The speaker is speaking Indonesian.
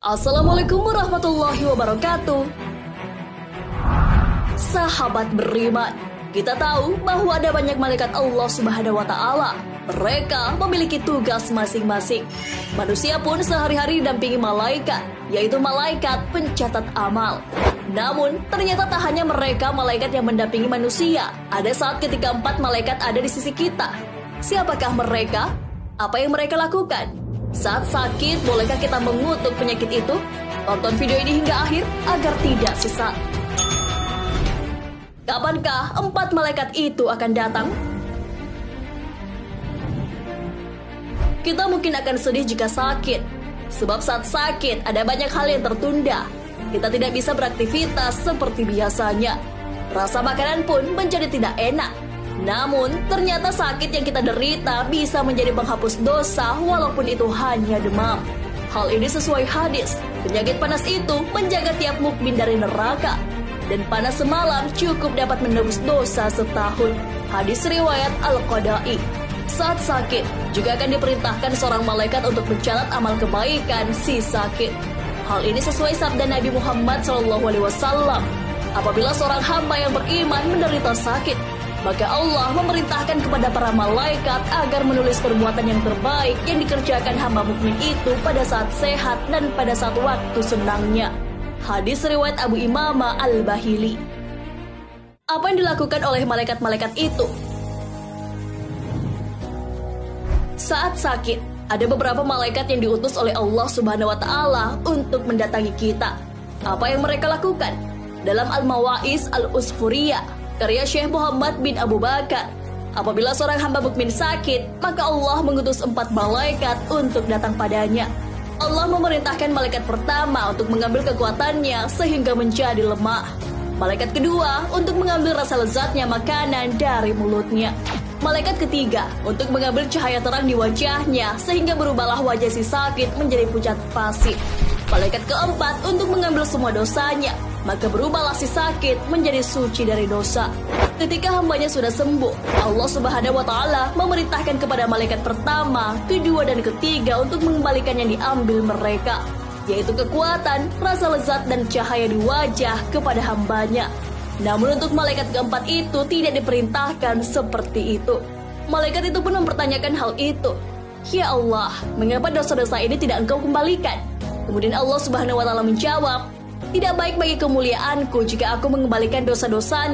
Assalamualaikum warahmatullahi wabarakatuh. Sahabat beriman, kita tahu bahwa ada banyak malaikat Allah Subhanahu wa Ta'ala. Mereka memiliki tugas masing-masing. Manusia pun sehari-hari didampingi malaikat, yaitu malaikat pencatat amal. Namun, ternyata tak hanya mereka malaikat yang mendampingi manusia. Ada saat ketika 4 malaikat ada di sisi kita. Siapakah mereka? Apa yang mereka lakukan? Saat sakit, bolehkah kita mengutuk penyakit itu? Tonton video ini hingga akhir agar tidak sesat. Kapankah 4 malaikat itu akan datang? Kita mungkin akan sedih jika sakit, sebab saat sakit ada banyak hal yang tertunda. Kita tidak bisa beraktivitas seperti biasanya. Rasa makanan pun menjadi tidak enak. Namun, ternyata sakit yang kita derita bisa menjadi penghapus dosa walaupun itu hanya demam. Hal ini sesuai hadis. Penyakit panas itu menjaga tiap mukmin dari neraka. Dan panas semalam cukup dapat menebus dosa setahun. Hadis riwayat Al-Qadai. Saat sakit, juga akan diperintahkan seorang malaikat untuk mencatat amal kebaikan si sakit. Hal ini sesuai sabda Nabi Muhammad SAW. Apabila seorang hamba yang beriman menderita sakit, maka Allah memerintahkan kepada para malaikat agar menulis perbuatan yang terbaik yang dikerjakan hamba mukmin itu pada saat sehat dan pada saat waktu senangnya. Hadis riwayat Abu Imamah Al-Bahili. Apa yang dilakukan oleh malaikat-malaikat itu? Saat sakit, ada beberapa malaikat yang diutus oleh Allah Subhanahu wa Ta'ala untuk mendatangi kita. Apa yang mereka lakukan? Dalam Al-Mawaiz Al-Usfuriyah, karya Syekh Muhammad bin Abu Bakar, apabila seorang hamba mukmin sakit, maka Allah mengutus 4 malaikat untuk datang padanya. Allah memerintahkan malaikat pertama untuk mengambil kekuatannya sehingga menjadi lemah. Malaikat kedua untuk mengambil rasa lezatnya makanan dari mulutnya. Malaikat ketiga untuk mengambil cahaya terang di wajahnya sehingga berubahlah wajah si sakit menjadi pucat pasir. Malaikat keempat untuk mengambil semua dosanya, maka berubahlah si sakit menjadi suci dari dosa. Ketika hambanya sudah sembuh, Allah Subhanahu wa Ta'ala memerintahkan kepada malaikat pertama, kedua, dan ketiga untuk mengembalikan yang diambil mereka, yaitu kekuatan, rasa lezat, dan cahaya di wajah kepada hambanya. Namun untuk malaikat keempat itu tidak diperintahkan seperti itu. Malaikat itu pun mempertanyakan hal itu. Ya Allah, mengapa dosa-dosa ini tidak Engkau kembalikan? Kemudian Allah Subhanahu wa Ta'ala menjawab, tidak baik bagi kemuliaanku jika aku mengembalikan dosa-dosa